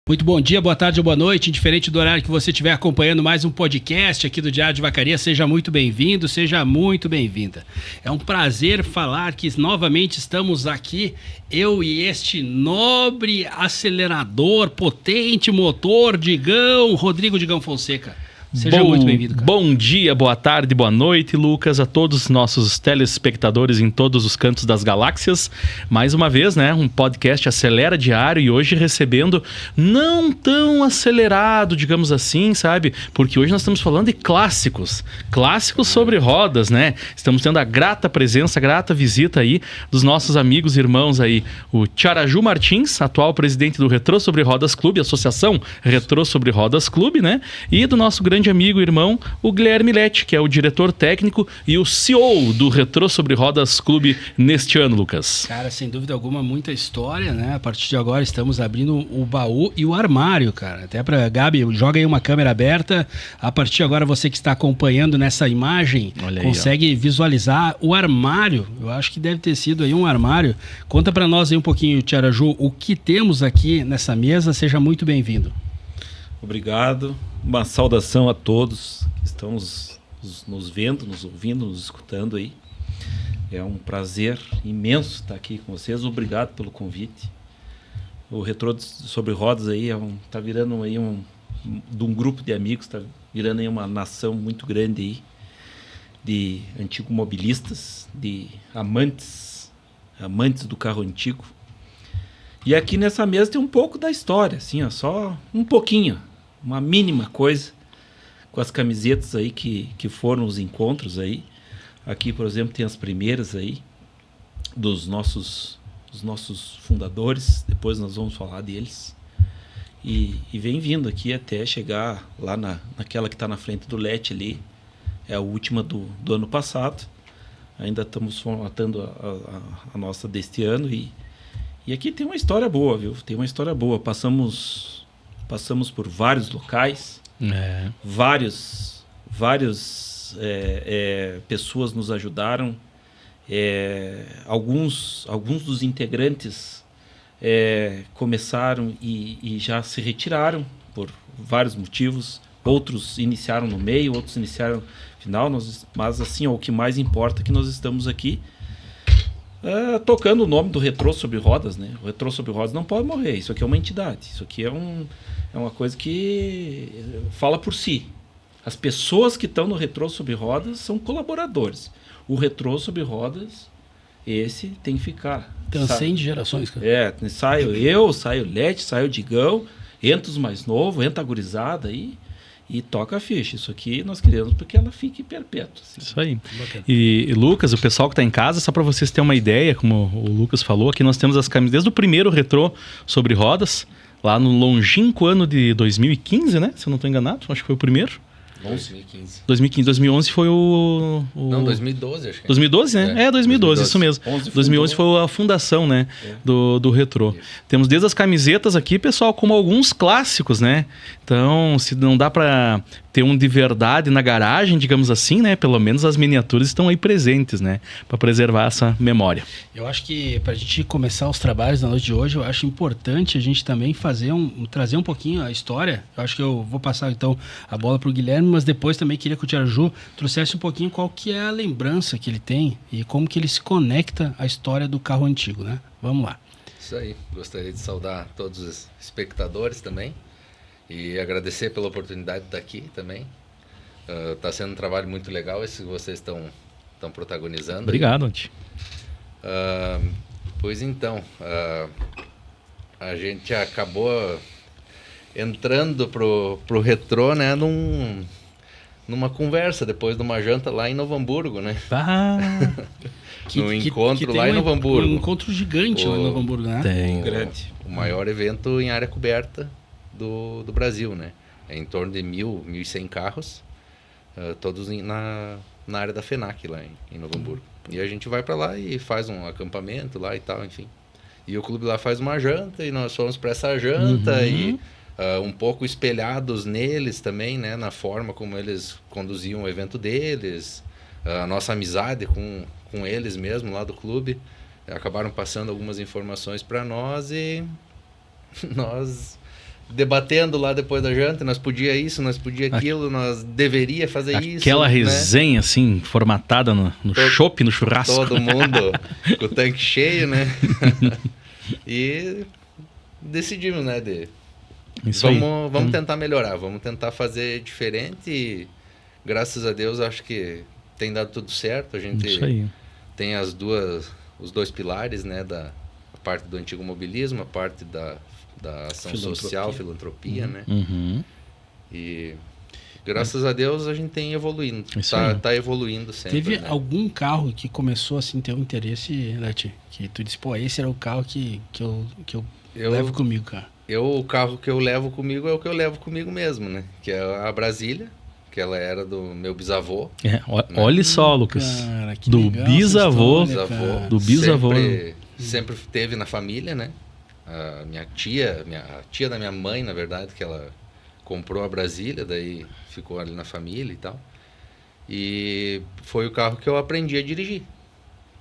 Muito bom dia, boa tarde ou boa noite, indiferente do horário que você estiver acompanhando mais um podcast aqui do Diário de Vacaria, seja muito bem-vindo, seja muito bem-vinda. É um prazer falar que novamente estamos aqui, eu e este nobre acelerador, potente motor, Rodrigo Digão Fonseca. Seja muito bem-vindo, cara. Bom dia, boa tarde, boa noite, Lucas, a todos os nossos telespectadores em todos os cantos das galáxias. Mais uma vez, né, um podcast Acelera Diário e hoje recebendo não tão acelerado, digamos assim, sabe? Porque hoje nós estamos falando de clássicos sobre rodas, né? Estamos tendo a grata presença, a grata visita aí dos nossos amigos e irmãos aí, o Tiaraju Martins, atual presidente do Retrô Sobre Rodas Clube, Associação Retrô Sobre Rodas Clube, né? E do nosso grande amigo e irmão, o Guilherme Lete, que é o diretor técnico e o CEO do Retrô Sobre Rodas Clube neste ano, Lucas. Cara, sem dúvida alguma, muita história, né? A partir de agora estamos abrindo o baú e o armário, cara. Até pra Gabi, joga aí uma câmera aberta. A partir de agora, você que está acompanhando nessa imagem, consegue visualizar o armário. Eu acho que deve ter sido aí um armário. Conta pra nós aí um pouquinho, Tiaraju, o que temos aqui nessa mesa. Seja muito bem-vindo. Obrigado. Uma saudação a todos que estão nos vendo, nos ouvindo, nos escutando aí. É um prazer imenso estar aqui com vocês. Obrigado pelo convite. O Retrô Sobre Rodas aí tá virando aí de um grupo de amigos, tá virando aí uma nação muito grande aí de antigos mobilistas, de amantes do carro antigo. E aqui nessa mesa tem um pouco da história, assim, ó, só um pouquinho. Uma mínima coisa com as camisetas aí que foram os encontros aí. Aqui, por exemplo, tem as primeiras aí dos nossos fundadores. Depois nós vamos falar deles. E vem vindo aqui até chegar lá naquela que está na frente do Lete ali. É a última do ano passado. Ainda estamos formatando a nossa deste ano. E aqui tem uma história boa, viu? Tem uma história boa. Passamos por vários locais, várias pessoas nos ajudaram, alguns dos integrantes começaram e já se retiraram por vários motivos, outros iniciaram no meio, outros iniciaram no final, mas assim, o que mais importa é que nós estamos aqui tocando o nome do Retrô Sobre Rodas, né? O Retrô Sobre Rodas não pode morrer, isso aqui é uma entidade, isso aqui é uma coisa que fala por si. As pessoas que estão no Retrô Sobre Rodas são colaboradores. O Retrô Sobre Rodas, esse tem que ficar. Transcende gerações, cara. Saio o Lete, saio o Digão, entra os mais novos, entra a gurizada aí. E toca a ficha. Isso aqui nós queremos porque ela fique perpétua. Assim. Isso aí. E Lucas, o pessoal que está em casa, só para vocês terem uma ideia, como o Lucas falou, aqui nós temos as camisas desde o primeiro Retrô Sobre Rodas, lá no longínquo ano de 2015, né? Se eu não estou enganado, acho que foi o primeiro. 2011 foi Não, 2012 acho que é. 2012, né? 2012, isso mesmo. 2011 foi a fundação, né? Do Retrô. Isso. Temos desde as camisetas aqui, pessoal, como alguns clássicos, né? Então, se não dá para ter um de verdade na garagem, digamos assim, né? Pelo menos as miniaturas estão aí presentes, né? Para preservar essa memória. Eu acho que para a gente começar os trabalhos da noite de hoje, eu acho importante a gente também trazer um pouquinho a história. Eu acho que eu vou passar então a bola para o Guilherme, mas depois também queria que o Tiaraju trouxesse um pouquinho qual que é a lembrança que ele tem e como que ele se conecta à história do carro antigo, né? Vamos lá. Isso aí. Gostaria de saudar todos os espectadores também e agradecer pela oportunidade de estar aqui também. Está sendo um trabalho muito legal esse que vocês estão protagonizando. Obrigado, Anti. Pois então, a gente acabou entrando pro retrô, né, numa conversa depois de uma janta lá em Novo Hamburgo, né? Encontro lá em Novo Hamburgo. Um encontro gigante lá em Novo Hamburgo, né? Tem. Grande. O maior evento em área coberta do Brasil, né? É em torno de 1.100 carros, todos na área da FENAC lá em Novo Hamburgo. E a gente vai para lá e faz um acampamento lá e tal, enfim. E o clube lá faz uma janta e nós fomos para essa janta e um pouco espelhados neles também, né? Na forma como eles conduziam o evento deles, a nossa amizade com eles mesmo lá do clube. Acabaram passando algumas informações para nós e nós debatendo lá depois da janta, nós podia isso, nós podia aquilo, nós deveria fazer isso. Aquela resenha, assim, formatada no chopp, no churrasco. Todo mundo com o tanque cheio, né? E decidimos, né, vamos tentar melhorar, vamos tentar fazer diferente e, graças a Deus, acho que tem dado tudo certo. A gente tem os dois pilares, né, a parte do antigo mobilismo, a parte da ação social, filantropia, né? E graças a Deus a gente tem evoluindo, tá evoluindo sempre. Teve né? algum carro que começou assim ter um interesse, Leti? Que tu disse, pô, esse era o carro que eu levo comigo, cara. O carro que eu levo comigo é o que eu levo comigo mesmo, né? Que é a Brasília, que ela era do meu bisavô. Olha só, Lucas. Cara, que do legal bisavô. essa história, cara. Do bisavô. Sempre teve na família, né? A tia da minha mãe, na verdade, que ela comprou a Brasília, daí ficou ali na família e tal. E foi o carro que eu aprendi a dirigir.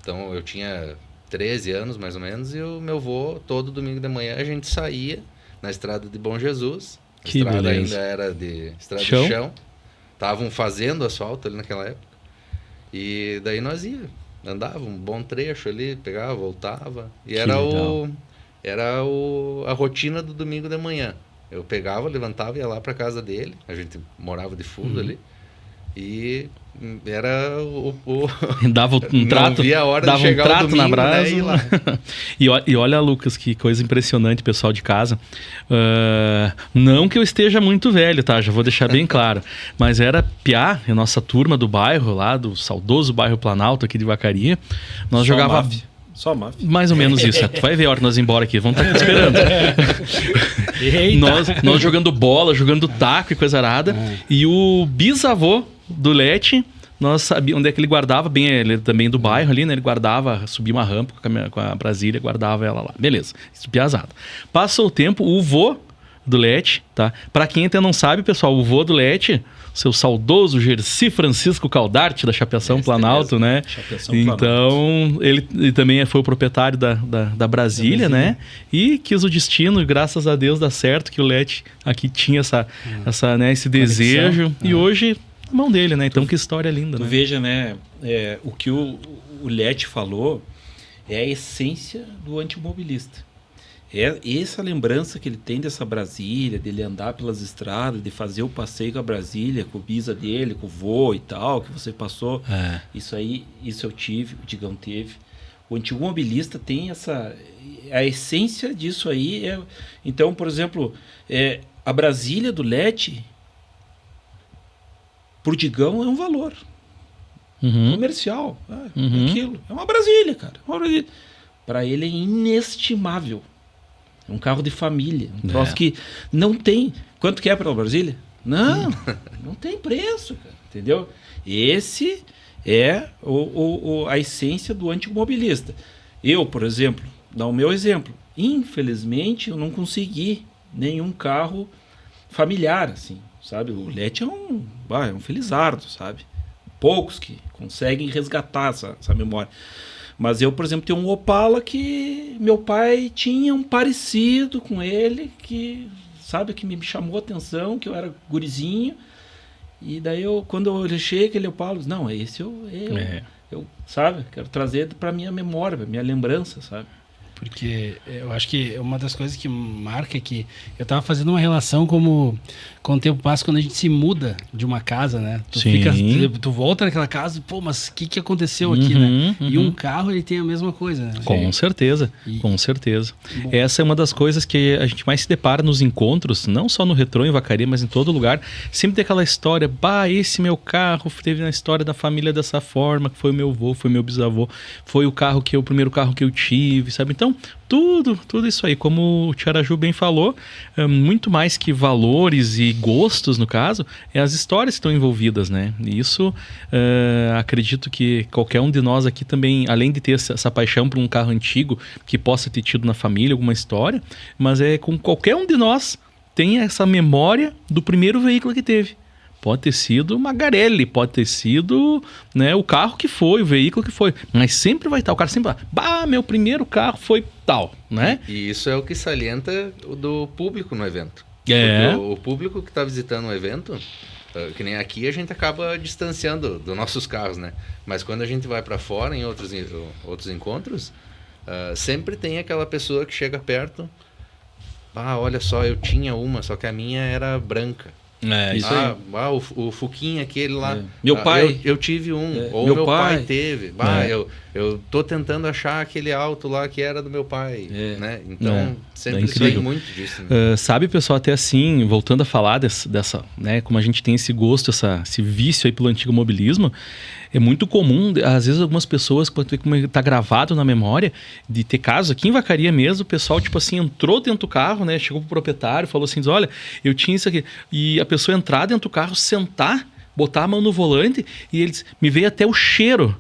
Então eu tinha 13 anos mais ou menos e o meu avô, todo domingo de manhã, a gente saía na estrada de Bom Jesus. A estrada beleza. ainda era de estrada de chão. Estavam fazendo asfalto ali naquela época. E daí nós andava um bom trecho ali, pegava, voltava. E era a rotina do domingo de manhã. Eu pegava, levantava e ia lá para casa dele. A gente morava de fundo ali. E era dava um trato, não via a hora dava de chegar um trato o domingo, na brasa, né, e ir lá. e olha, Lucas, que coisa impressionante, pessoal de casa. Não que eu esteja muito velho, tá? Já vou deixar bem claro. Mas era piá, a nossa turma do bairro lá, do saudoso bairro Planalto aqui de Vacaria. Nós jogava... Só máfia. Mais ou menos isso. Tu vai ver a hora que nós ir embora aqui. Vamos estar aqui esperando. nós jogando bola, jogando taco e coisa arada. E o bisavô do Leti, nós sabíamos onde é que ele guardava. Bem, ele também do bairro ali, né? Ele guardava, subia uma rampa com a Brasília, guardava ela lá. Beleza. Isso piazado. Passou o tempo, o vô do Leti, tá? Pra quem até não sabe, pessoal, o vô do Leti... Seu saudoso Gerci Francisco Caldarte, da Chapeação Planalto, né? Chapeação então, ele também foi o proprietário da Brasília, né? E quis o destino, graças a Deus, dá certo que o Leti aqui tinha esse desejo. E hoje, na mão dele, né? Então, que história linda, né? Veja, né? O que o Leti falou é a essência do antimobilista. Essa lembrança que ele tem dessa Brasília, dele andar pelas estradas, de fazer o passeio com a Brasília, com o bisa dele, com o vô e tal, que você passou. Isso eu tive, o Digão teve. O antigo mobilista tem a essência disso aí. Então, por exemplo, a Brasília do Leti, por Digão, é um valor comercial. Aquilo. É uma Brasília, cara. Para ele é inestimável. É um carro de família. Um troço que não tem... Quanto que é para a Brasília? Não tem preço, cara. Entendeu? Esse é a essência do antimobilista. Eu, por exemplo, dá o meu exemplo. Infelizmente, eu não consegui nenhum carro familiar, assim, sabe? O Leti é um felizardo, sabe? Poucos que conseguem resgatar essa memória. Mas eu, por exemplo, tenho um Opala que meu pai tinha um parecido com ele, que, sabe, que me chamou a atenção, que eu era gurizinho. E daí, quando eu achei aquele Opala, não, esse eu sabe, quero trazer para minha memória, pra minha lembrança, sabe? Porque eu acho que uma das coisas que marca é que eu tava fazendo uma relação com o tempo passa quando a gente se muda de uma casa, né? Tu volta naquela casa, pô, mas o que aconteceu aqui, né? E um carro, ele tem a mesma coisa, né? Com certeza, com certeza. Bom. Essa é uma das coisas que a gente mais se depara nos encontros, não só no Retrô, em Vacaria, mas em todo lugar. Sempre tem aquela história, esse meu carro teve na história da família dessa forma, que foi o meu avô, foi o meu bisavô, foi o primeiro carro que eu tive, sabe? Então, tudo isso aí, como o Tiaraju bem falou, muito mais que valores e gostos, no caso, as histórias que estão envolvidas, né? E isso, acredito que qualquer um de nós aqui também, além de ter essa paixão por um carro antigo, que possa ter tido na família alguma história, mas com qualquer um de nós tem essa memória do primeiro veículo que teve. Pode ter sido uma Garelli, pode ter sido, né, o carro que foi, o veículo que foi. Mas sempre vai estar, o cara sempre vai, meu primeiro carro foi tal, né? E isso é o que salienta do público no evento. Porque o público que está visitando o evento, que nem aqui, a gente acaba distanciando dos nossos carros, né? Mas quando a gente vai para fora, em outros encontros, sempre tem aquela pessoa que chega perto, olha só, eu tinha uma, só que a minha era branca. Isso aí. O Fuquinha, aquele lá. Meu pai. Eu tive um. Ou meu pai teve. Eu tô tentando achar aquele auto lá que era do meu pai. Né? Então, sempre tem muito disso. Né? Sabe, pessoal, até assim, voltando a falar dessa, né, como a gente tem esse gosto, esse vício aí pelo antigo mobilismo, é muito comum, às vezes algumas pessoas, quando está gravado na memória, de ter casos aqui em Vacaria mesmo, o pessoal, tipo assim, entrou dentro do carro, né? Chegou pro proprietário, falou assim, olha, eu tinha isso aqui. E a pessoa entrar dentro do carro, sentar, botar a mão no volante, e eles me veio até o cheiro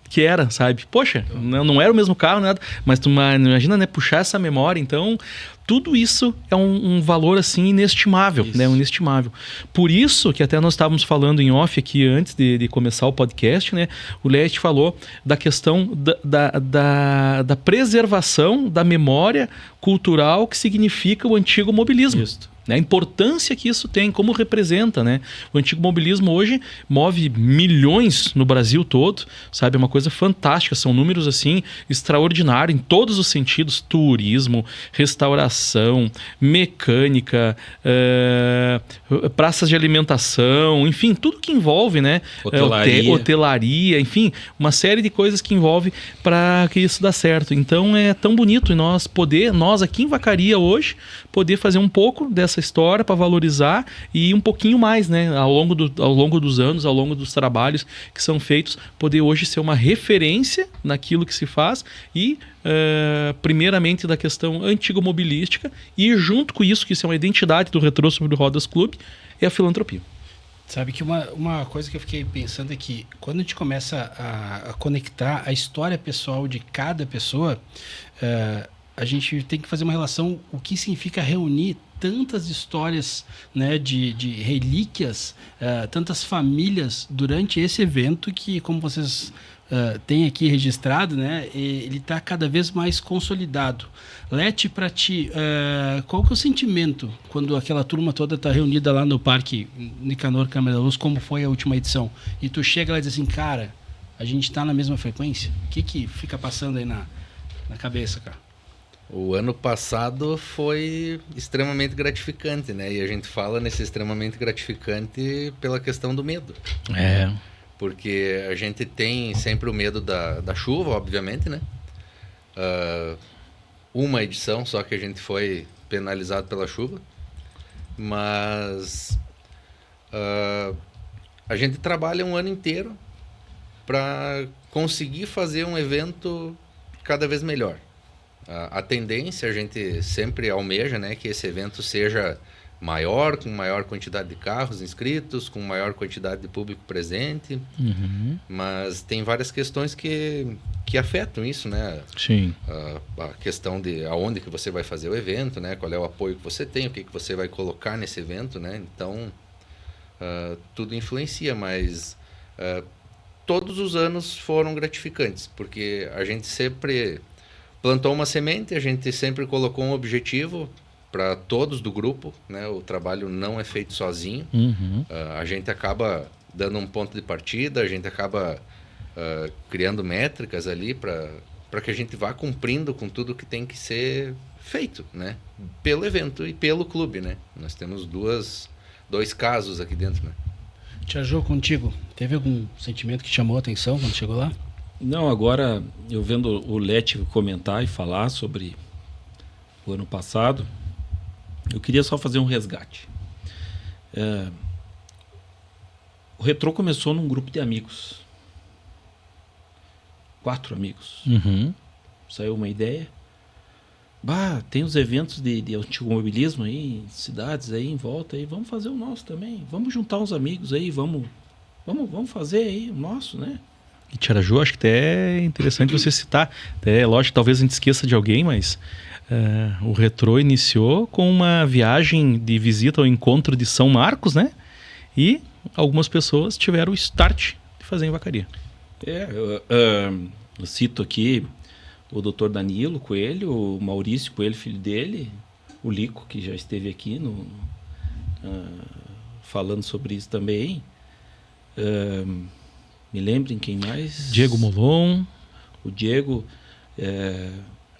que era, sabe? Poxa, não era o mesmo carro, nada, mas tu imagina, né, puxar essa memória. Então, tudo isso é um valor, assim, inestimável, né? Inestimável. Por isso que até nós estávamos falando em off aqui antes de começar o podcast, né? O Leste falou da questão da preservação da memória cultural que significa o antigo mobilismo. Isso. A importância que isso tem, como representa, né? O antigo mobilismo hoje move milhões no Brasil todo, sabe? É uma coisa fantástica, são números assim extraordinários em todos os sentidos: turismo, restauração, mecânica, praças de alimentação, enfim, tudo que envolve, né? Hotelaria, enfim, uma série de coisas que envolve para que isso dê certo. Então é tão bonito nós aqui em Vacaria hoje, poder fazer um pouco dessa história para valorizar e um pouquinho mais, né, ao longo dos anos, ao longo dos trabalhos que são feitos, poder hoje ser uma referência naquilo que se faz e primeiramente da questão antigo-mobilística, e junto com isso, que isso é uma identidade do Retrô Sobre Rodas Clube, é a filantropia. Sabe que uma coisa que eu fiquei pensando é que quando a gente começa a conectar a história pessoal de cada pessoa, a gente tem que fazer uma relação, o que significa reunir tantas histórias, né, de relíquias, tantas famílias durante esse evento que, como vocês têm aqui registrado, né, ele está cada vez mais consolidado. Lete, para ti, qual que é o sentimento quando aquela turma toda está reunida lá no Parque Nicanor Câmara da Luz, como foi a última edição, e tu chega lá e diz assim, cara, a gente está na mesma frequência? O que fica passando aí na cabeça, cara? O ano passado foi extremamente gratificante, né? E a gente fala nesse extremamente gratificante pela questão do medo. Porque a gente tem sempre o medo da chuva, obviamente, né? Uma edição só que a gente foi penalizado pela chuva. Mas a gente trabalha um ano inteiro para conseguir fazer um evento cada vez melhor. A tendência, a gente sempre almeja, né, que esse evento seja maior, com maior quantidade de carros inscritos, com maior quantidade de público presente. Mas tem várias questões que afetam isso, né? Sim. A questão de aonde que você vai fazer o evento, né? Qual é o apoio que você tem, o que você vai colocar nesse evento, né? Então, tudo influencia, mas todos os anos foram gratificantes, porque a gente sempre plantou uma semente, a gente sempre colocou um objetivo para todos do grupo, né? O trabalho não é feito sozinho. A gente acaba dando um ponto de partida, a gente acaba criando métricas ali para que a gente vá cumprindo com tudo que tem que ser feito, né? Pelo evento e pelo clube, né? Nós temos dois casos aqui dentro, né? Tia Jo, contigo, teve algum sentimento que chamou a atenção quando chegou lá? Não, agora eu vendo o Lete comentar e falar sobre o ano passado, eu queria só fazer um resgate. O Retrô começou num grupo de amigos. 4 amigos. Saiu uma ideia. Tem os eventos de automobilismo aí, em cidades aí em volta aí, vamos fazer o nosso também. Vamos juntar uns amigos aí, vamos fazer aí o nosso, né? E Tia Jo, acho que até é interessante você citar. Até, lógico, talvez a gente esqueça de alguém, mas o Retrô iniciou com uma viagem de visita ao encontro de São Marcos, né? E algumas pessoas tiveram o start de fazer em Vacaria. Eu cito aqui o Dr. Danilo Coelho, o Maurício Coelho, filho dele, o Lico, que já esteve aqui falando sobre isso também. Me lembrem quem mais? Diego Molon. O Diego.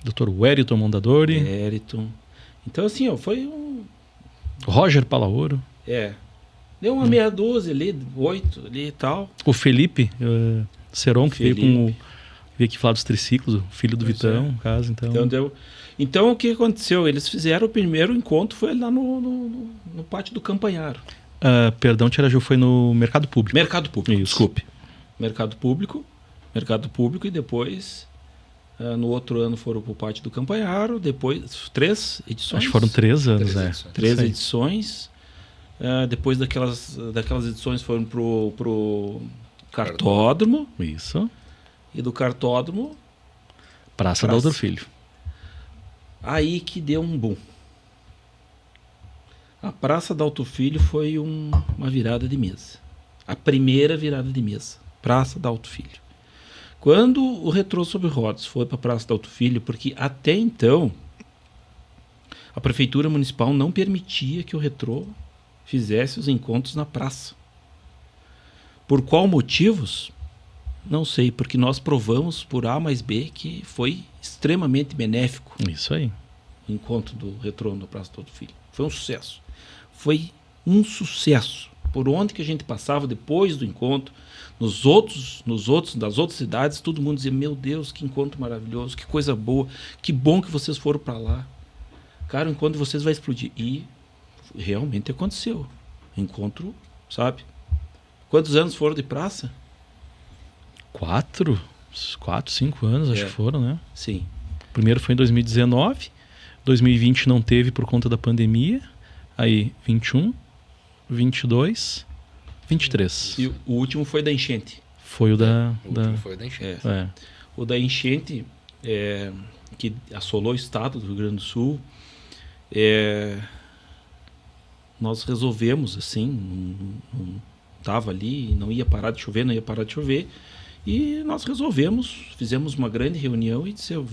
Dr. Wellington Mondadori. Wellington. Então, assim, ó, foi um... Roger Palaoro. Deu uma meia dúzia ali, 8 ali e tal. O Felipe Seron, que veio aqui falar dos triciclos, o filho do Vitão, no caso. Então, o que aconteceu? Eles fizeram o primeiro encontro, foi lá no pátio do Campanharo. Perdão, Tiraju, foi no Mercado Público. Mercado Público, Isso. Desculpe. Mercado Público e depois, no outro ano foram para o pátio do Campanharo, depois 3 edições. Acho que foram 3 anos, 3 edições. Depois daquelas edições foram pro Cartódromo. Isso. E do Cartódromo... Praça Doutor Filho. Aí que deu um boom. A Praça Dalto Filho foi uma virada de mesa. A primeira virada de mesa. Praça Dalto Filho. Quando o Retrô sobre Rodas foi para a Praça Dalto Filho, porque até então a Prefeitura Municipal não permitia que o Retrô fizesse os encontros na praça. Por qual motivos? Não sei, porque nós provamos por A mais B que foi extremamente benéfico. Isso aí. O encontro do Retrô na Praça Dalto Filho. Foi um sucesso. Foi um sucesso. Por onde que a gente passava depois do encontro, das outras cidades, todo mundo dizia, meu Deus, que encontro maravilhoso, que coisa boa, que bom que vocês foram para lá. Cara, o encontro de vocês vai explodir. E realmente aconteceu. Encontro, sabe? Quantos anos foram de praça? 4, 5 anos, acho que foram, né? Sim. O primeiro foi em 2019, 2020 não teve por conta da pandemia, aí 21, 22, 23. E o último foi da enchente. Foi o da... último foi o da enchente. O da enchente, que assolou o estado do Rio Grande do Sul, nós resolvemos, assim, não estava ali, não ia parar de chover, e nós resolvemos, fizemos uma grande reunião e dissemos,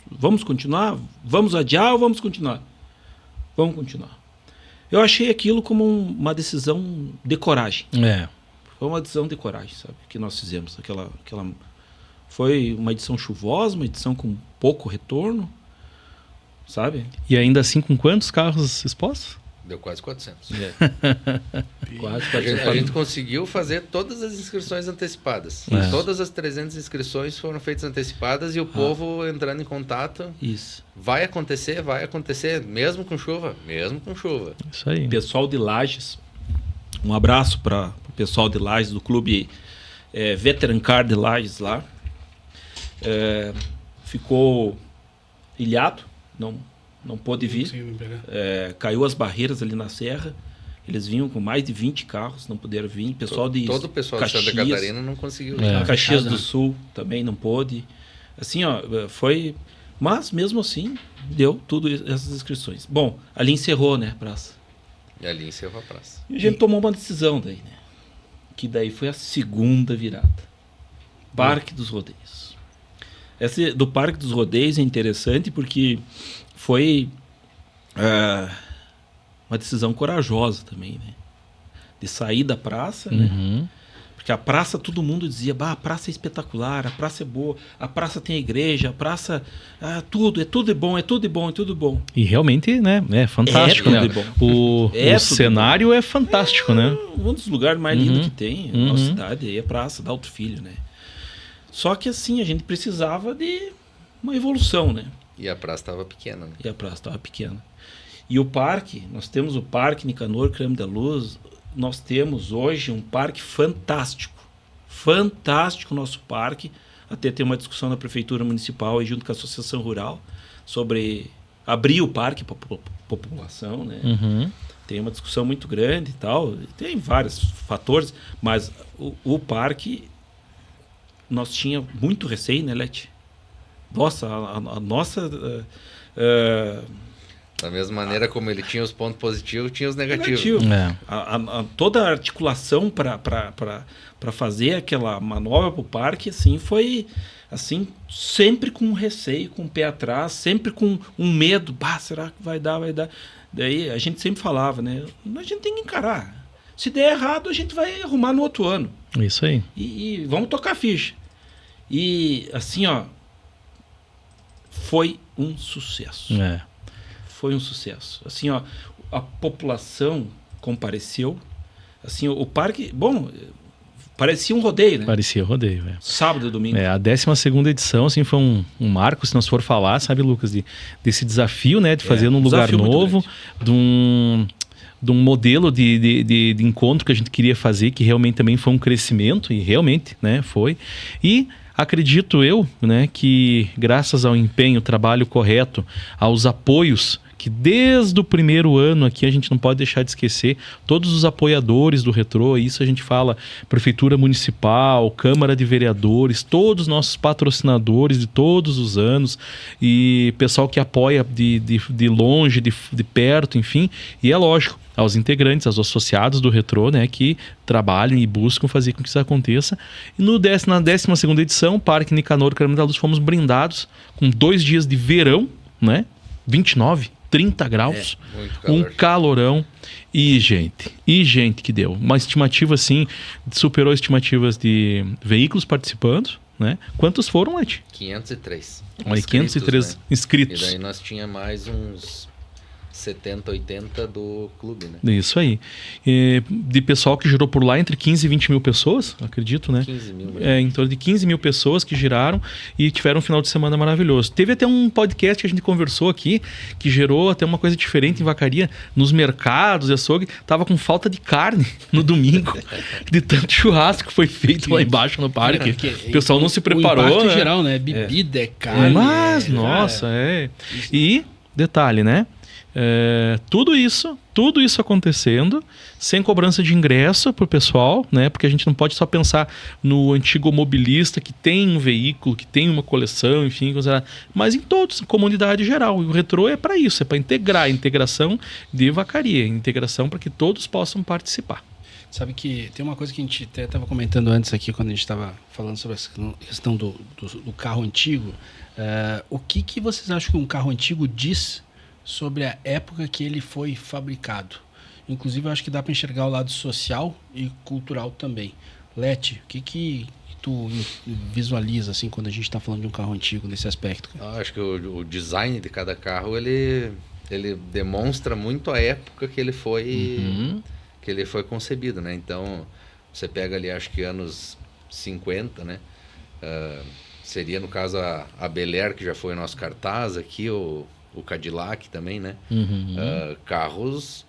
vamos continuar? Vamos adiar ou vamos continuar? Vamos continuar. Eu achei aquilo como uma decisão de coragem. Foi uma decisão de coragem, sabe? Que nós fizemos. Foi uma edição chuvosa, uma edição com pouco retorno, sabe? E ainda assim, com quantos carros expostos? Deu quase 400. Quase 400. A gente conseguiu fazer todas as inscrições antecipadas. Todas as 300 inscrições foram feitas antecipadas e o povo entrando em contato. Isso. Vai acontecer, mesmo com chuva. Isso aí. Pessoal de Lages, um abraço para o pessoal de Lages, do clube Veteran Car de Lages lá. Ficou ilhado, não pôde vir. Caiu as barreiras ali na serra. Eles vinham com mais de 20 carros, não puderam vir. Todo o pessoal Caxias, de Santa Catarina não conseguiu. Caxias do Sul também não pôde. Assim, ó, foi... Mas, mesmo assim, deu tudo essas inscrições. Bom, ali encerrou, né, a praça. E ali encerrou a praça. E a gente tomou uma decisão daí, né? Que daí foi a segunda virada. Parque dos Rodeios. Essa do Parque dos Rodeios é interessante porque foi uma decisão corajosa também, né? De sair da praça, né? Porque a praça, todo mundo dizia, a praça é espetacular, a praça é boa, a praça tem a igreja, a praça, tudo é bom. E realmente, né, é fantástico, né? O cenário é fantástico, né? Um dos lugares mais lindos que tem na nossa cidade é a Praça Dalto Filho, né? Só que assim, a gente precisava de uma evolução, né? E a praça estava pequena, né? E o parque, nós temos o Parque Nicanor Crame da Luz, nós temos hoje um parque fantástico. Fantástico o nosso parque. Até tem uma discussão na Prefeitura Municipal e junto com a Associação Rural sobre abrir o parque para a população, né? Tem uma discussão muito grande e tal. Tem vários fatores, mas o parque nós tinha muito receio, né, Leti? Nossa, a nossa Da mesma maneira como ele tinha os pontos positivos, tinha os negativos. Toda a articulação para fazer aquela manobra para o parque, assim, foi assim, sempre com receio, com o pé atrás, sempre com um medo. Será que vai dar? Daí a gente sempre falava, né? A gente tem que encarar. Se der errado, a gente vai arrumar no outro ano. Isso aí. E vamos tocar a ficha. E assim, ó, foi um sucesso. Foi um sucesso. Assim, ó, a população compareceu. Assim, o parque, bom, parecia um rodeio, né? Parecia rodeio, Sábado e domingo. A 12ª edição, assim, foi um marco, se nós for falar, sabe, Lucas, desse desafio, né, de fazer num lugar novo, de um modelo de encontro que a gente queria fazer, que realmente também foi um crescimento, e realmente, né, foi. E acredito eu, né, que graças ao empenho, trabalho correto, aos apoios, que desde o primeiro ano aqui a gente não pode deixar de esquecer, todos os apoiadores do Retrô, isso a gente fala, Prefeitura Municipal, Câmara de Vereadores, todos os nossos patrocinadores de todos os anos, e pessoal que apoia de longe, de perto, enfim, e é lógico, aos integrantes, aos associados do Retrô, né, que trabalham e buscam fazer com que isso aconteça. E na 12ª edição, Parque Nicanor Carmo da Luz, fomos brindados com 2 dias de verão, né, 29, 30 graus, um calorão, e gente que deu. Uma estimativa, assim, superou estimativas de veículos participando, né? Quantos foram, Leti? 503. Olha, 503 inscritos. E daí nós tinha mais uns 70, 80 do clube, né? Isso aí. De pessoal que girou por lá entre 15 e 20 mil pessoas, acredito, né? 15 mil. Em torno de 15 mil pessoas que giraram e tiveram um final de semana maravilhoso. Teve até um podcast que a gente conversou aqui, que gerou até uma coisa diferente em Vacaria, nos mercados e açougue, tava com falta de carne no domingo, de tanto churrasco que foi feito lá embaixo no parque. O pessoal não se preparou, o impacto né? geral, né? Bebida, é carne. Mas, nossa, E, detalhe, né? Tudo isso acontecendo sem cobrança de ingresso para o pessoal, né? Porque a gente não pode só pensar no antigo mobilista que tem um veículo, que tem uma coleção, enfim, mas em todos, comunidade geral. E o Retrô é para isso, é para integrar a integração de Vacaria, integração para que todos possam participar. Sabe que tem uma coisa que a gente até estava comentando antes aqui, quando a gente estava falando sobre essa questão do carro antigo. O que vocês acham que um carro antigo diz sobre a época que ele foi fabricado? Inclusive, eu acho que dá para enxergar o lado social e cultural também. Leti, o que tu visualiza assim quando a gente está falando de um carro antigo nesse aspecto? Eu acho que o design de cada carro ele demonstra muito a época que ele foi concebido, né? Então, você pega ali, acho que anos 50, né? Seria, no caso, a Bel Air, que já foi o nosso cartaz aqui, o Cadillac também, né? Carros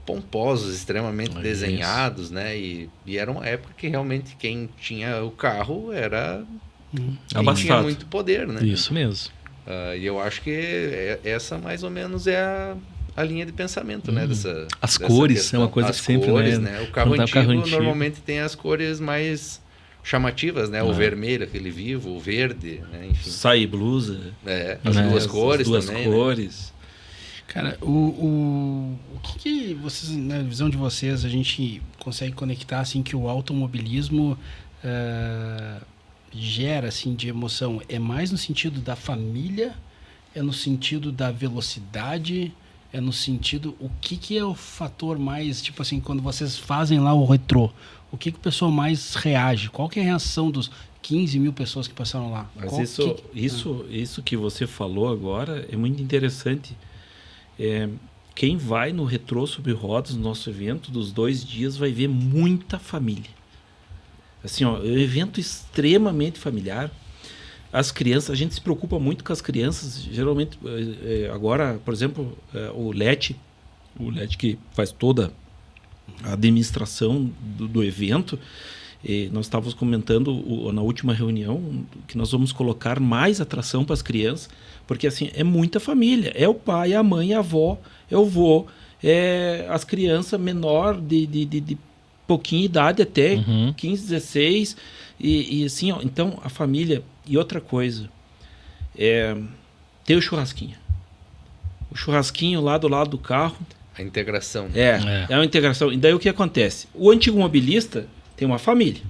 pomposos, extremamente desenhados, né? E era uma época que realmente quem tinha o carro era quem tinha muito poder, né? Isso mesmo. E eu acho que essa mais ou menos é a linha de pensamento, né? Dessa cores questão. É uma coisa as que sempre, cores, né? O carro antigo normalmente tem as cores mais chamativas, né? O vermelho, aquele vivo, o verde, né? Enfim. Saia e blusa. As duas cores também. Cores. Né? Cara, o que vocês, na visão de vocês, a gente consegue conectar assim que o automobilismo gera assim de emoção? É mais no sentido da família? É no sentido da velocidade? É no sentido... O que é o fator mais... Tipo assim, quando vocês fazem lá o Retrô, o que o pessoal mais reage? Qual que é a reação dos 15 mil pessoas que passaram lá? Mas isso que você falou agora é muito interessante. Quem vai no Retrô Sobre Rodas, no nosso evento dos 2 dias, vai ver muita família. Assim, ó, é um evento extremamente familiar. As crianças, a gente se preocupa muito com as crianças. Geralmente, agora, por exemplo, o Leti que faz toda a administração do evento, nós estávamos comentando na última reunião que nós vamos colocar mais atração para as crianças, porque assim, é muita família. É o pai, a mãe, a avó, é o vô, as crianças menor de pouquinha idade até 15, 16, e assim, ó, então a família. E outra coisa, tem o churrasquinho. o churrasquinho lá do lado do carro. A integração. É uma integração. E daí o que acontece? O antigo mobilista tem uma família.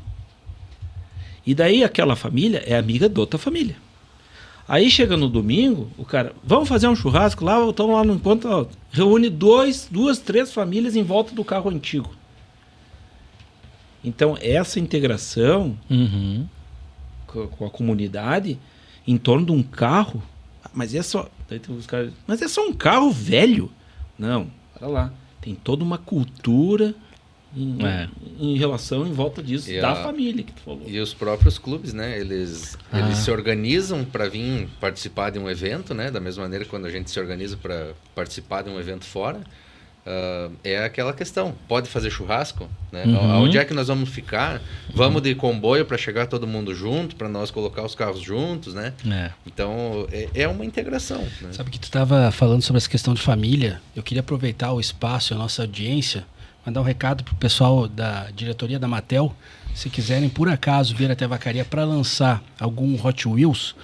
E daí aquela família é amiga de outra família. Aí chega no domingo, o cara, vamos fazer um churrasco lá, estamos lá no encontro, ó, reúne 2, 3 famílias em volta do carro antigo. Então, essa integração com a comunidade em torno de um carro, mas é só um carro velho. Não, para lá. Tem toda uma cultura em relação em volta disso, da família que tu falou. E os próprios clubes, né? Eles se organizam para vir participar de um evento, né? Da mesma maneira que quando a gente se organiza para participar de um evento fora, é aquela questão, pode fazer churrasco, né? Onde é que nós vamos ficar? Vamos de comboio para chegar todo mundo junto, para nós colocar os carros juntos, né? Então, é uma integração, né? Sabe que tu estava falando sobre essa questão de família, eu queria aproveitar o espaço, a nossa audiência, mandar um recado pro pessoal da diretoria da Mattel, se quiserem por acaso vir até a Vacaria para lançar algum Hot Wheels,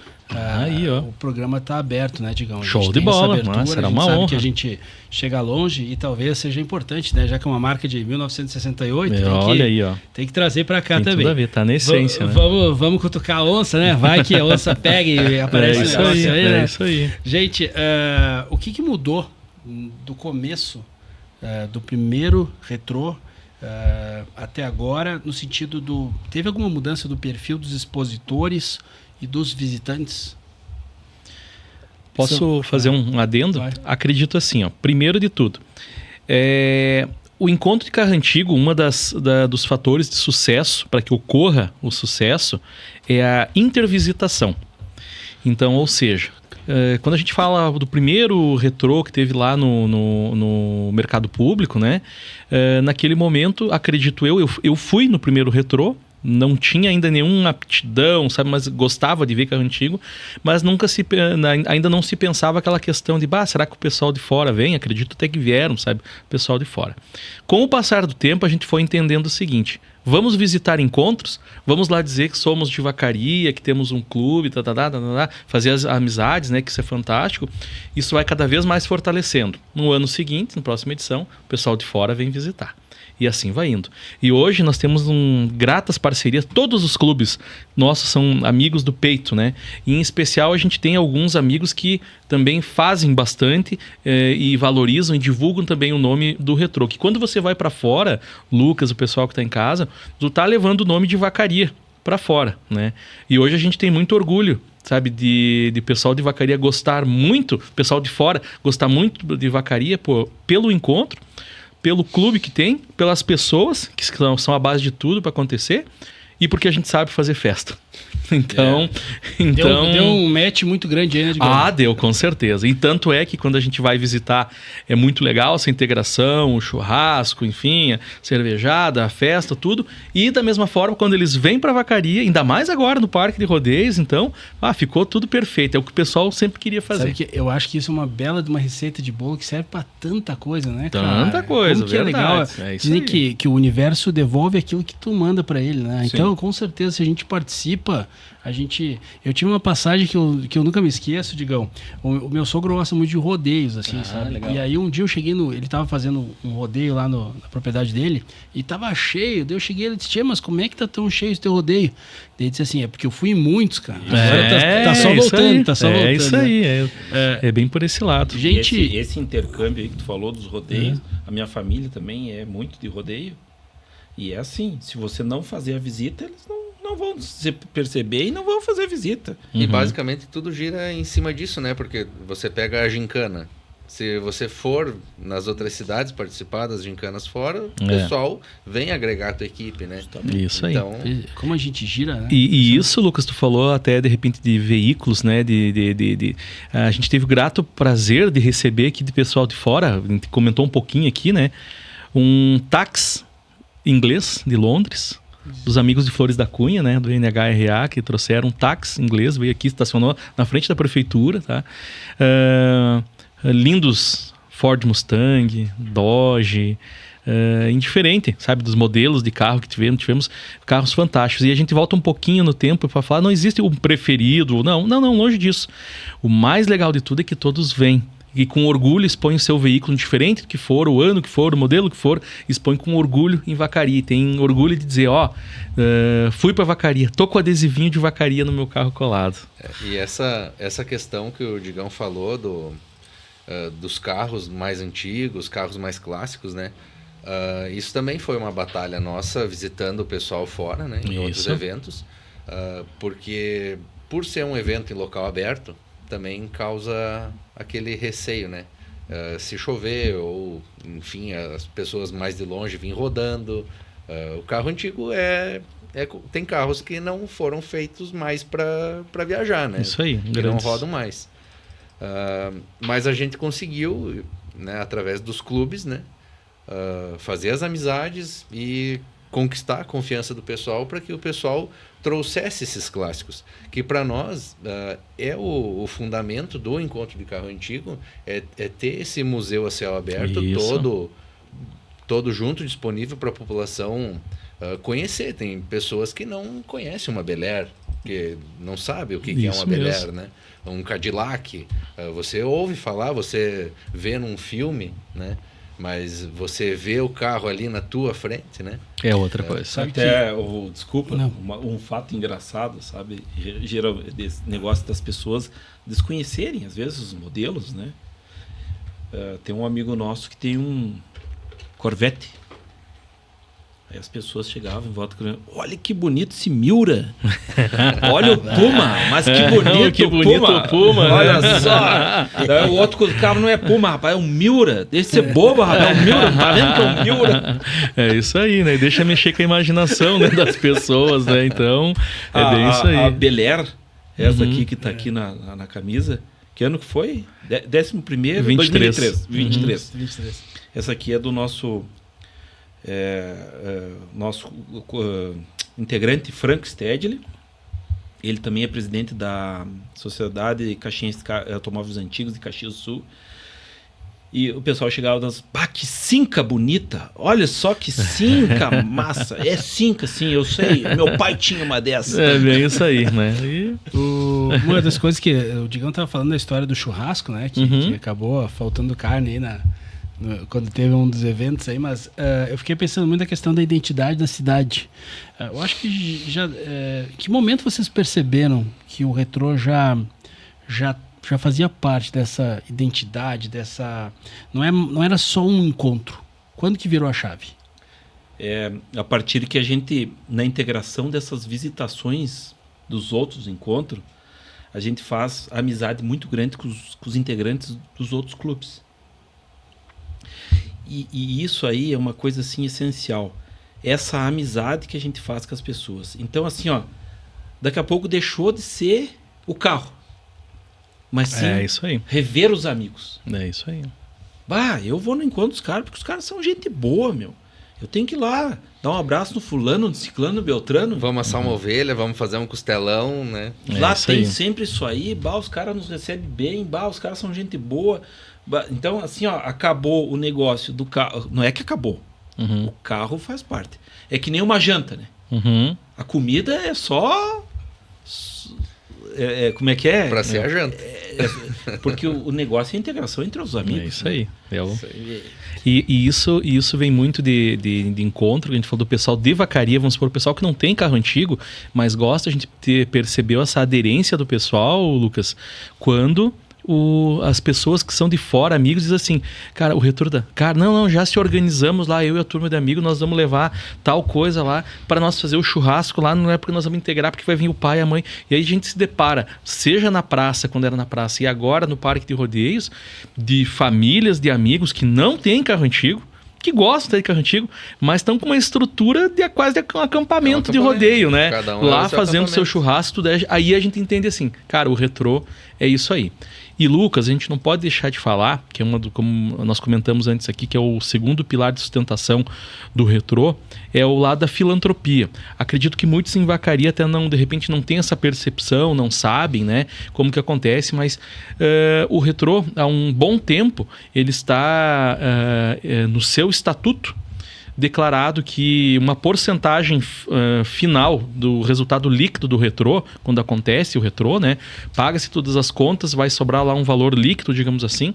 o programa está aberto, né, Digão? Show de bola, será uma honra. Que a gente chega longe e talvez seja importante, né? Já que é uma marca de 1968, tem que trazer para cá também. Tudo a ver, tá na essência, né? Vamos cutucar a onça, né? Vai que a onça pega e aparece isso aí, né? Isso aí. Gente, o que mudou do começo do primeiro retrô até agora, no sentido do... Teve alguma mudança do perfil dos expositores e dos visitantes? Posso fazer um adendo? Vai. Acredito assim, ó. Primeiro de tudo, o encontro de carro antigo, dos fatores de sucesso, para que ocorra o sucesso, é a intervisitação. Então, ou seja, quando a gente fala do primeiro retrô que teve lá no mercado público, né? Naquele momento, acredito eu fui no primeiro retrô, não tinha ainda nenhuma aptidão, sabe, mas gostava de ver carro antigo, mas ainda não se pensava aquela questão de, será que o pessoal de fora vem? Acredito até que vieram, sabe, o pessoal de fora. Com o passar do tempo, a gente foi entendendo o seguinte: vamos visitar encontros, vamos lá dizer que somos de Vacaria, que temos um clube, fazer as amizades, né, que isso é fantástico. Isso vai cada vez mais fortalecendo. No ano seguinte, na próxima edição, o pessoal de fora vem visitar. E assim vai indo. E hoje nós temos gratas parcerias, todos os clubes nossos são amigos do peito, né? E em especial a gente tem alguns amigos que também fazem bastante e valorizam e divulgam também o nome do retrô. Que quando você vai para fora, Lucas, o pessoal que está em casa, tu tá levando o nome de Vacaria para fora, né? E hoje a gente tem muito orgulho, sabe, de pessoal de Vacaria gostar muito, pessoal de fora gostar muito de Vacaria pelo encontro, pelo clube que tem, pelas pessoas, que são a base de tudo para acontecer, e porque a gente sabe fazer festa. Então... Deu um match muito grande aí, né? Deu, com certeza. E tanto é que quando a gente vai visitar, é muito legal essa integração, o churrasco, enfim, a cervejada, a festa, tudo. E da mesma forma, quando eles vêm para Vacaria, ainda mais agora no Parque de Rodeios, então, ficou tudo perfeito. É o que o pessoal sempre queria fazer. Sabe que eu acho que isso é uma bela de uma receita de bolo que serve para tanta coisa, né, cara? Tanta coisa, como que verdade. É legal. Dizem que o universo devolve aquilo que tu manda para ele, né? Sim. Então, com certeza, se a gente participa... Eu tive uma passagem que eu nunca me esqueço, Digão. O meu sogro gosta muito de rodeios, assim, sabe? Legal. E aí um dia eu cheguei ele tava fazendo um rodeio lá na propriedade dele e tava cheio. Daí eu cheguei e ele disse: mas como é que tá tão cheio esse teu rodeio? Daí ele disse assim: é porque eu fui em muitos, cara. Agora tá só voltando, tá só voltando. É isso aí, é bem por esse lado. Gente, esse intercâmbio aí que tu falou dos rodeios, a minha família também é muito de rodeio. E é assim, se você não fazer a visita, eles não vão se perceber e não vão fazer visita. E basicamente tudo gira em cima disso, né? Porque você pega a gincana. Se você for nas outras cidades participar das gincanas fora, o pessoal vem agregar a tua equipe, né? Isso aí. Então, como a gente gira, né? E isso, Lucas, tu falou até de repente de veículos, né? A gente teve o grato prazer de receber aqui de pessoal de fora, a gente comentou um pouquinho aqui, né? Um táxi inglês de Londres, dos amigos de Flores da Cunha, né, do NHRA, que trouxeram um táxi inglês, veio aqui, estacionou na frente da prefeitura, tá? Lindos Ford Mustang, Dodge, indiferente, sabe, dos modelos de carro que tivemos carros fantásticos. E a gente volta um pouquinho no tempo para falar, não existe um preferido, não, longe disso. O mais legal de tudo é que todos vêm e com orgulho expõe o seu veículo, diferente do que for, o ano que for, o modelo que for, expõe com orgulho em Vacaria. Tem orgulho de dizer, fui para Vacaria, tô com adesivinho de Vacaria no meu carro colado. E essa questão que o Digão falou dos carros mais antigos, carros mais clássicos, né? Isso também foi uma batalha nossa, visitando o pessoal fora, né? Em outros eventos. Porque por ser um evento em local aberto, também causa aquele receio, né? Se chover ou, enfim, as pessoas mais de longe vêm rodando. O carro antigo tem carros que não foram feitos mais para viajar, né? Isso aí, que não rodam mais. Mas a gente conseguiu, né, através dos clubes, né, fazer as amizades e conquistar a confiança do pessoal para que o pessoal trouxesse esses clássicos, que para nós é o fundamento do encontro de carro antigo, é ter esse museu a céu aberto todo junto, disponível para a população conhecer. Tem pessoas que não conhecem uma Bel Air, que não sabe o que é uma Bel Air, né? Um Cadillac, você ouve falar, você vê num filme, né? Mas você vê o carro ali na tua frente, né? É outra coisa. Até, desculpa, um fato engraçado, sabe? Gera esse negócio das pessoas desconhecerem, às vezes, os modelos, né? Tem um amigo nosso que tem um Corvette. Aí as pessoas chegavam em volta com, olha que bonito esse Miura. Olha o Puma, mas que bonito, que bonito o Puma. Olha só. Daí o outro carro não é Puma, rapaz, é um Miura. Deixa de ser bobo, rapaz, é um Miura. Tá vendo que é um Miura? É isso aí, né? Deixa mexer com a imaginação, né, das pessoas, né? Então, bem isso aí. A Bel Air, essa aqui que tá aqui na camisa, que ano que foi? 11º? 23. 23. Essa aqui é do nosso... nosso integrante Frank Stedley. Ele também é presidente da Sociedade Caxiense de Automóveis Antigos de Caxias do Sul. E o pessoal chegava das... que Cinca bonita! Olha só que Cinca massa! É Cinca, sim, eu sei. Meu pai tinha uma dessa. É bem isso aí, né? Uma das coisas que o Digão estava falando da história do churrasco, né? Que acabou faltando carne aí quando teve um dos eventos aí, mas eu fiquei pensando muito na questão da identidade da cidade. Eu acho que que momento vocês perceberam que o retrô já fazia parte dessa identidade, não era só um encontro? Quando que virou a chave? A partir que a gente, na integração dessas visitações dos outros encontros, a gente faz amizade muito grande com os integrantes dos outros clubes. E isso aí é uma coisa assim essencial. Essa amizade que a gente faz com as pessoas. Então assim, daqui a pouco deixou de ser o carro, mas sim isso aí. Rever os amigos. É isso aí. Eu vou no encontro dos caras, porque os caras são gente boa, meu. Eu tenho que ir lá, dar um abraço no fulano, no ciclano, no beltrano. Vamos assar uma ovelha, vamos fazer um costelão, né? Lá tem sempre isso aí, os caras nos recebem bem, os caras são gente boa. Então, assim, acabou o negócio do carro. Não é que acabou. O carro faz parte. É que nem uma janta, né? A comida é só... como é que é? Pra ser a janta. Porque o negócio é a integração entre os amigos. É isso aí. E isso vem muito de encontro, que a gente falou do pessoal de Vacaria, vamos supor, o pessoal que não tem carro antigo, mas gosta, a gente percebeu essa aderência do pessoal, Lucas, quando... as pessoas que são de fora, amigos, dizem assim, cara, o retrô cara, não, já se organizamos lá, eu e a turma de amigos, nós vamos levar tal coisa lá para nós fazer o churrasco lá, não é porque nós vamos integrar, porque vai vir o pai e a mãe. E aí a gente se depara, seja na praça, quando era na praça, e agora no parque de rodeios, de famílias, de amigos que não têm carro antigo, que gostam de carro antigo, mas estão com uma estrutura de quase um acampamento de rodeio, né? Lá fazendo seu churrasco, aí a gente entende assim, cara, o retrô é isso aí. E Lucas, a gente não pode deixar de falar, que é como nós comentamos antes aqui, que é o segundo pilar de sustentação do retrô, é o lado da filantropia. Acredito que muitos em Vacaria até de repente não têm essa percepção, não sabem, né, como que acontece, mas o retrô, há um bom tempo, ele está no seu estatuto, declarado que uma porcentagem final do resultado líquido do retrô, quando acontece o retrô, né, paga-se todas as contas, vai sobrar lá um valor líquido, digamos assim,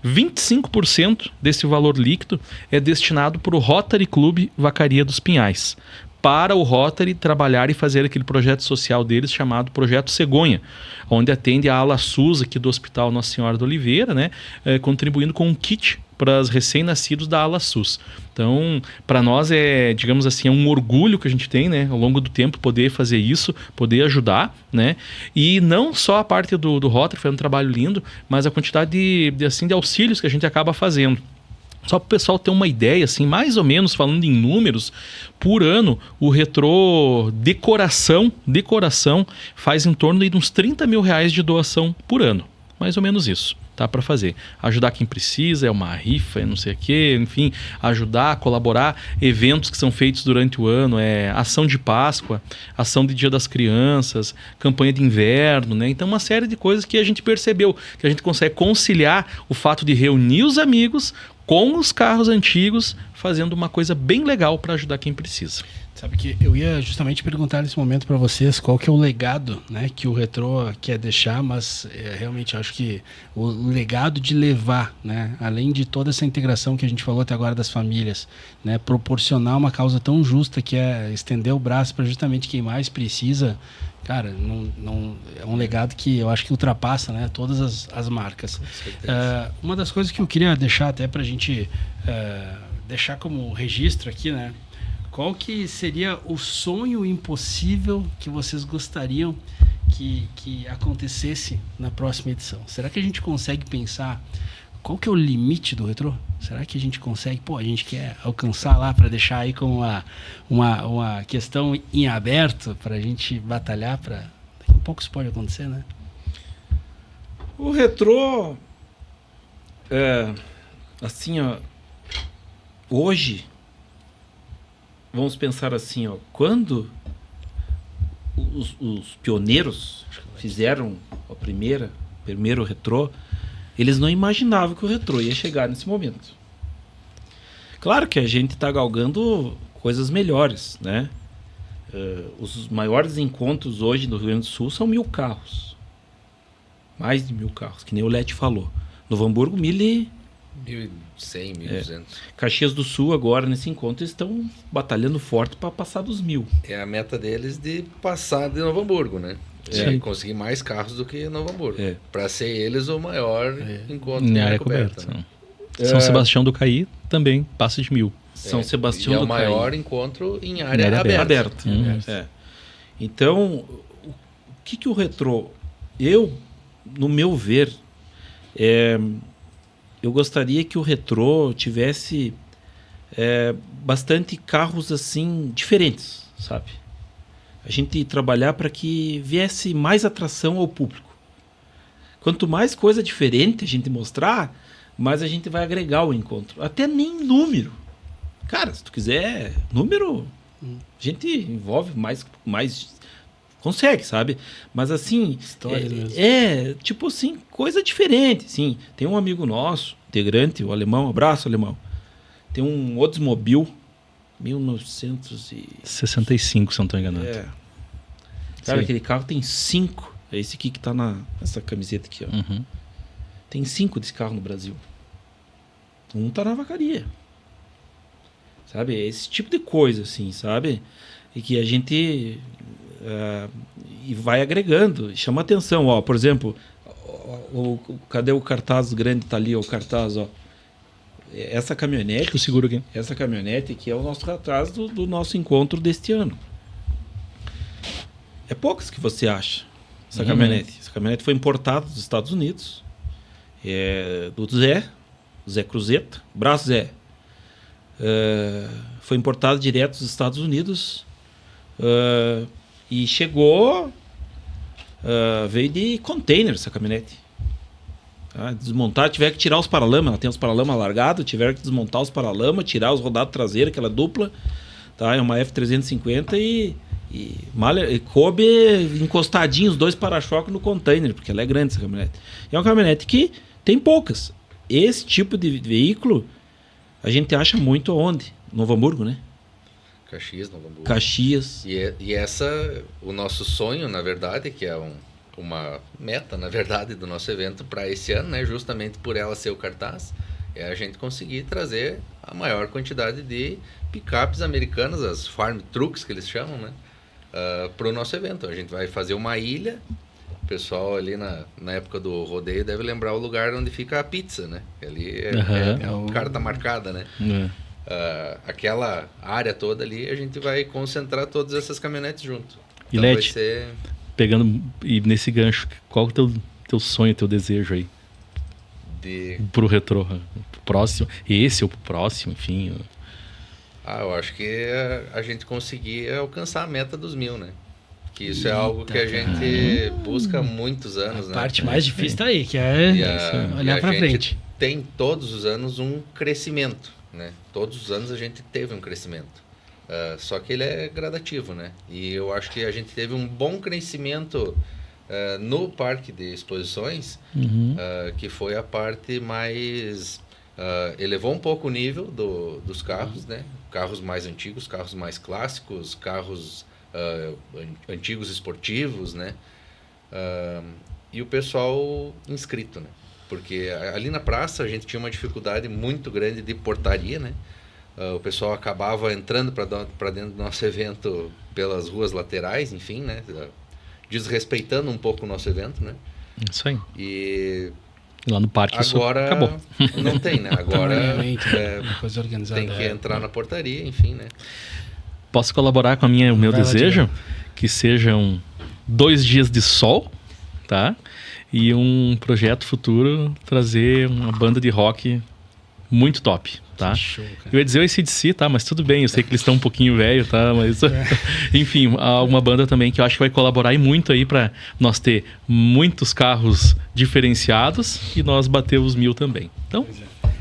25% desse valor líquido é destinado para o Rotary Clube Vacaria dos Pinhais, para o Rotary trabalhar e fazer aquele projeto social deles chamado Projeto Cegonha, onde atende a ala SUS aqui do Hospital Nossa Senhora do Oliveira, né, contribuindo com um kit para os recém-nascidos da ala SUS. Então, para nós é, digamos assim, é um orgulho que a gente tem, né, ao longo do tempo, poder fazer isso, poder ajudar, né, e não só a parte do Rotary, foi um trabalho lindo, mas a quantidade de auxílios que a gente acaba fazendo. Só para o pessoal ter uma ideia, assim, mais ou menos falando em números, por ano o retrô decoração faz em torno de uns 30 mil reais de doação por ano. Mais ou menos isso, tá? Para fazer. Ajudar quem precisa, é uma rifa, é não sei o quê, enfim, ajudar, colaborar. Eventos que são feitos durante o ano, ação de Páscoa, ação de Dia das Crianças, campanha de inverno, né? Então uma série de coisas que a gente percebeu, que a gente consegue conciliar o fato de reunir os amigos com os carros antigos, fazendo uma coisa bem legal para ajudar quem precisa. Sabe que eu ia justamente perguntar nesse momento para vocês qual que é o legado, né, que o retrô quer deixar, mas realmente acho que o legado de levar, né, além de toda essa integração que a gente falou até agora das famílias, né, proporcionar uma causa tão justa que é estender o braço para justamente quem mais precisa. Cara, não, é um legado que eu acho que ultrapassa, né, todas as marcas. Uma das coisas que eu queria deixar até para a gente deixar como registro aqui, né, qual que seria o sonho impossível que vocês gostariam que acontecesse na próxima edição? Será que a gente consegue pensar qual que é o limite do retrô? Será que a gente consegue? Pô, a gente quer alcançar lá para deixar aí como uma questão em aberto para a gente batalhar para... Daqui a pouco isso pode acontecer, né? O retrô, assim, ó, hoje, vamos pensar assim, ó, quando os pioneiros fizeram o primeiro retrô, eles não imaginavam que o retrô ia chegar nesse momento. Claro que a gente está galgando coisas melhores, né? Os maiores encontros hoje no Rio Grande do Sul são 1.000 carros. Mais de 1.000 carros, que nem o Lete falou. Novo Hamburgo, 1.100, 1.200. Caxias do Sul agora, nesse encontro, eles estão batalhando forte para passar dos 1.000. É a meta deles de passar de Novo Hamburgo, né? Conseguir mais carros do que Novo Hamburgo. Para ser eles o maior encontro em área coberta. Né? São Sebastião do Caí também passa de 1.000. São Sebastião do Caí. É o maior encontro em área aberta. Então, o que o retrô... no meu ver, eu gostaria que o retrô tivesse bastante carros assim diferentes, sabe? A gente trabalhar para que viesse mais atração ao público. Quanto mais coisa diferente a gente mostrar, mais a gente vai agregar o encontro. Até nem número. Cara, se tu quiser número, a gente envolve mais consegue, sabe? Mas assim, história mesmo. Tipo assim, coisa diferente, assim. Tem um amigo nosso, integrante, o Alemão, abraço, Alemão. Tem um Oldsmobile 1965, se não estou enganado. Cara, aquele carro tem 5. É esse aqui que tá nessa camiseta aqui, ó. Uhum. Tem 5 desse carro no Brasil. Um tá na vacaria. Sabe? É esse tipo de coisa, assim, sabe? E que a gente e vai agregando, chama atenção, ó. Por exemplo, cadê o cartaz grande? Tá ali, ó, o cartaz, ó. Essa caminhonete... Acho que eu seguro aqui. Essa caminhonete aqui é o nosso cartaz do nosso encontro deste ano. É poucas que você acha, essa caminhonete. Essa caminhonete foi importada dos Estados Unidos. Do Zé Cruzeta. Braço Zé. Foi importada direto dos Estados Unidos. E chegou... veio de container essa caminhonete. Desmontar, tiver que tirar os paralamas, ela tem os paralamas largados, tiveram que desmontar os paralamas, tirar os rodados traseiros, aquela dupla, tá? É uma F350 e coube encostadinho os 2 para-choques no container, porque ela é grande essa caminhonete. É uma caminhonete que tem poucas. Esse tipo de veículo A gente acha muito onde? Novo Hamburgo, né? Caxias, Novo Hamburgo. Caxias. E o nosso sonho, na verdade, que é uma meta, na verdade, do nosso evento para esse ano, né? Justamente por ela ser o cartaz, é a gente conseguir trazer a maior quantidade de picapes americanas, as farm trucks que eles chamam, né? Para o nosso evento. A gente vai fazer uma ilha. O pessoal ali na época do rodeio deve lembrar o lugar onde fica a pizza, né? Ali o cara tá marcada, né? Aquela área toda ali, a gente vai concentrar todas essas caminhonetes junto. E então Leti, pegando e nesse gancho, qual é o teu sonho, teu desejo aí? Pro retrô, pro próximo, esse ou pro próximo, enfim. Eu acho que a gente conseguir alcançar a meta dos 1000, né? Que isso é algo que a gente busca há muitos anos, a né? parte mais difícil tá aí, que é olhar para frente. Tem todos os anos um crescimento, né? Todos os anos a gente teve um crescimento. Só que ele é gradativo, né? E eu acho que a gente teve um bom crescimento no parque de exposições, que foi a parte mais... elevou um pouco o nível dos carros, né? Carros mais antigos, carros mais clássicos, carros antigos esportivos, né? E o pessoal inscrito, né? Porque ali na praça a gente tinha uma dificuldade muito grande de portaria, né? O pessoal acabava entrando para dentro do nosso evento pelas ruas laterais, enfim, né? Desrespeitando um pouco o nosso evento, né? Isso aí. E lá no parque agora isso acabou. Não tem, né? Agora coisa organizada, tem que entrar na portaria, enfim, né? Posso colaborar com o meu desejo? Que sejam 2 dias de sol, tá? E um projeto futuro trazer uma banda de rock muito top, tá? Show, eu ia dizer o AC/DC, tá? Mas tudo bem, eu sei que eles estão um pouquinho velho, tá? Mas enfim, uma banda também que eu acho que vai colaborar e muito aí para nós ter muitos carros diferenciados e nós bater os 1000 também. Então,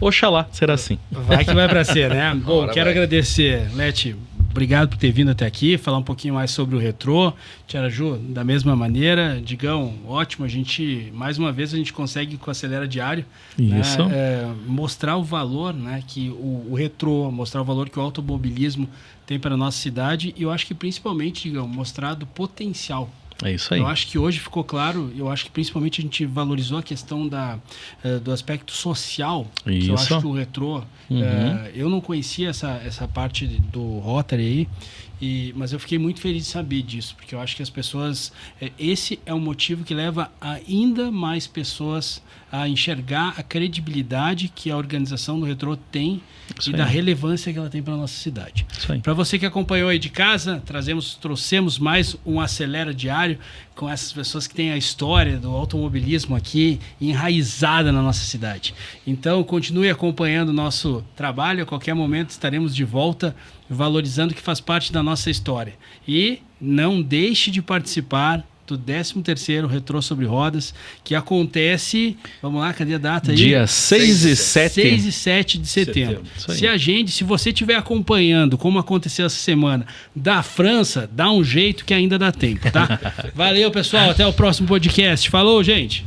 oxalá, será assim. Vai que vai para ser, né? Bom, quero agradecer, Leti. Obrigado por ter vindo até aqui, falar um pouquinho mais sobre o retrô. Tiaraju, da mesma maneira. Digão, ótimo. Mais uma vez, a gente consegue com o Acelera Diário, isso, né, mostrar o valor, né, que o retrô, mostrar o valor que o automobilismo tem para a nossa cidade. E eu acho que principalmente, Digão, mostrar do potencial. É isso aí. Eu acho que hoje ficou claro, eu acho que principalmente a gente valorizou a questão do aspecto social, isso. que eu acho que o retrô, eu não conhecia essa parte do Rotary aí, mas eu fiquei muito feliz de saber disso, porque eu acho que as pessoas, esse é um motivo que leva ainda mais pessoas a enxergar a credibilidade que a organização do retrô tem e da relevância que ela tem para a nossa cidade. Para você que acompanhou aí de casa, trouxemos mais um Acelera Diário com essas pessoas que têm a história do automobilismo aqui enraizada na nossa cidade. Então, continue acompanhando o nosso trabalho. A qualquer momento estaremos de volta valorizando o que faz parte da nossa história. E não deixe de participar do 13º Retrô Sobre Rodas, que acontece, vamos lá, cadê a data aí? Dia 6 e 7. 6 e 7 de setembro. Se agende, se você estiver acompanhando como aconteceu essa semana da França, dá um jeito que ainda dá tempo, tá? Valeu, pessoal, até o próximo podcast. Falou, gente!